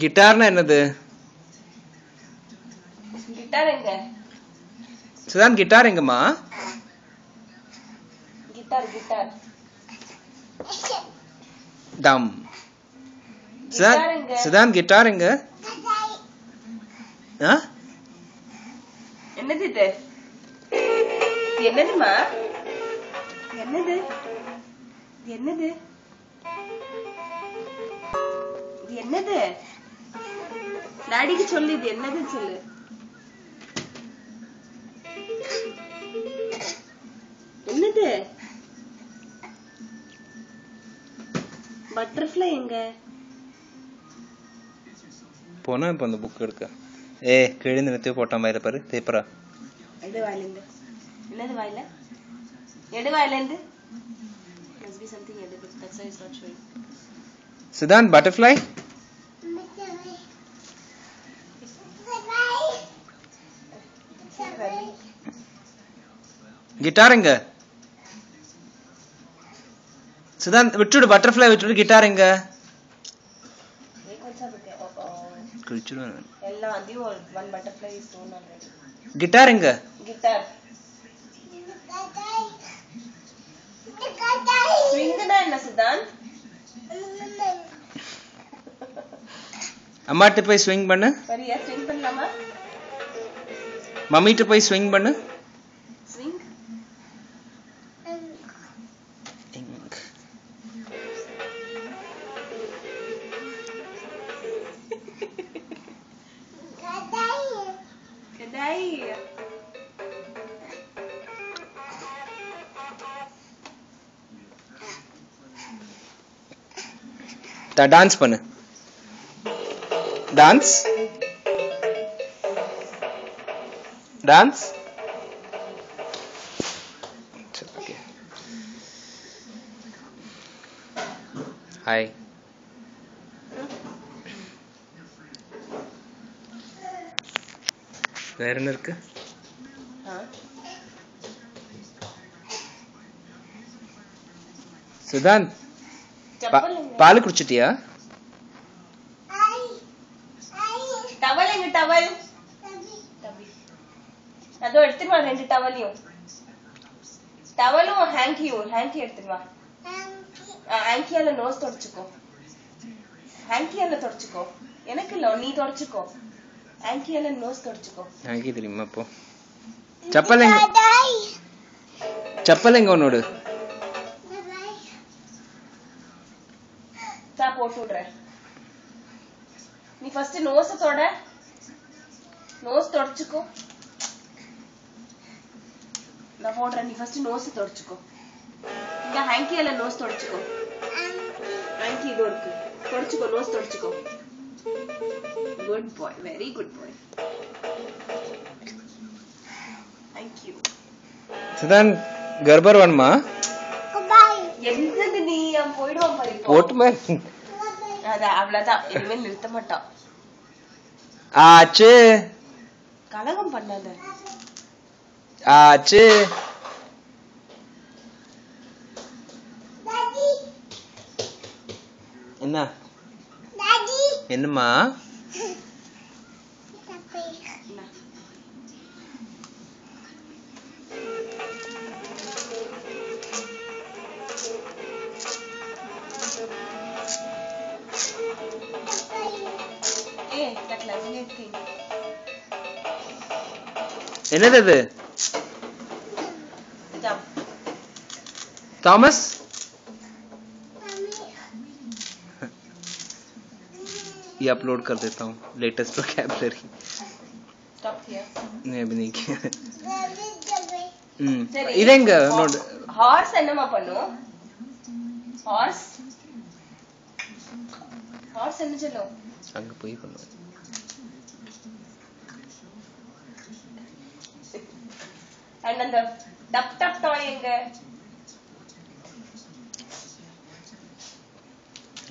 கிட்டார்னா என்னது? கிட்டார் எங்க? சுதான் கிட்டார் எங்கம்மா? கிட்டார் கிட்டார் டம். சுதான் கிட்டார் எங்க? என்னது இது? என்னதுமா? என்னது? என்னது? என்னது? டாடிக்கு சொல்லு, இது என்னது சொல்லு. என்னது? பட்டர்ஃப்ளை எங்க? போனா இப்ப அந்த புக் எடுக்க. கிழிந்து நிறுத்தி போட்ட மாதிரி பாரு பேப்பரா. எடு வாயிலிருந்து. என்னது வாயில? எடு வாயிலிருந்து. Must be something எடு. That's why it's not showing. Sudhan butterfly. Guitar எங்க? சுதான் விட்டுடு, பட்டர்ஃப்ளை விட்டுடு. கிட்டார் எங்க? गिटार எங்க? गिटार ஸ்விங் தான் என்ன சுதான்? அம்மாட்ட போய் ஸ்விங் பண்ணு. சரியா ஸ்விங் பண்ணலாமா? மம்மிட்ட போய் ஸ்விங் பண்ணு. ஸ்விங் டான்ஸ் பண்ணு. Dance dance. ஹாய். வேற என்ன இருக்கு? சுதான் பால் குடிச்சிட்டியா? டவல் எங்க? டவல் அதோ எடுத்துட்டு வா. ரெண்டு டவலையும், டவலும் ஹேங்கியும். ஹேங்கி எடுத்துட்டு வா. ஹேங்கியால நோஸ் தொடச்சுக்கோ. ஹேங்கியால தொடச்சுக்கோ. எனக்கு இல்ல, நீ தொடச்சுக்கோ. ஹேங்கியால நோஸ் தொடச்சுக்கோ. ஹேங்கி தெரியுமா? போ. செப்பல் எங்க? செப்பல் எங்க உன்னோடு? போட்டு விடுறேன். நீ ஃபர்ஸ்ட் நோஸ் தொட. நோஸ் தொடச்சுக்கோ. நான் போடுறேன். நீ ஃபர்ஸ்ட் நோஸ் தொடச்சுக்கோ. இங்க ஹேங்கியால நோஸ் தொடச்சுக்கோ. ஹேங்கி இது இருக்கு, தொடச்சுக்கோ. நோஸ் தொடச்சுக்கோ. Good boy, very good boy. Thank you. Sudhan கர்ப்பர் வேணுமா? என்னது நீ? போயிடுவான் பாரு. போட்டுமே. அது அவ்வளவுதான், இனிமேல் நிறுத்த மாட்டான். ஆச்சு. கலகம் பண்ணாத. ஆச்சு. என்ன? என்னம்மா? என்னது அது? தாமஸ் ये अपलोड कर देता हूँ लेटेस्ट वोकैबुलरी. नहीं अभी नहीं किया. इधेंग नोड. हॉर्स என்னமா பண்ணும்? ஹார்ஸ் ஹார்ஸ் என்ன சொல்லும்? அங்க போய் பண்ணுவோம். and அந்த டப் டப் டாய் எங்க?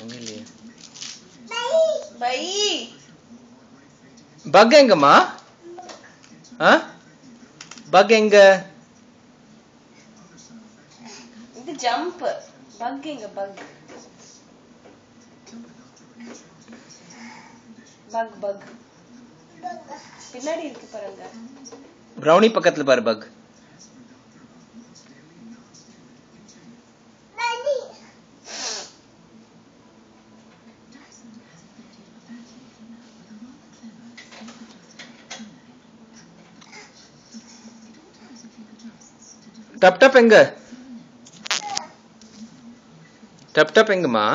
அங்க இல்லையே. பை பக் எங்கம்மா? பக் எங்க? இது ஜம்ப். பக் எங்க? பக் பக் பக் பின்னாடி இருக்கு பாருங்க. ப்ரௌனி பக்கத்துல பாரு பக். டப் டப் எங்க? டப் டப் எங்கம்மா?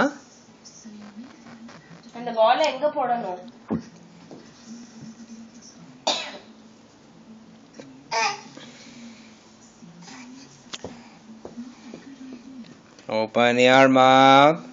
அந்த பால் எங்க போடணும்? Open your mouth.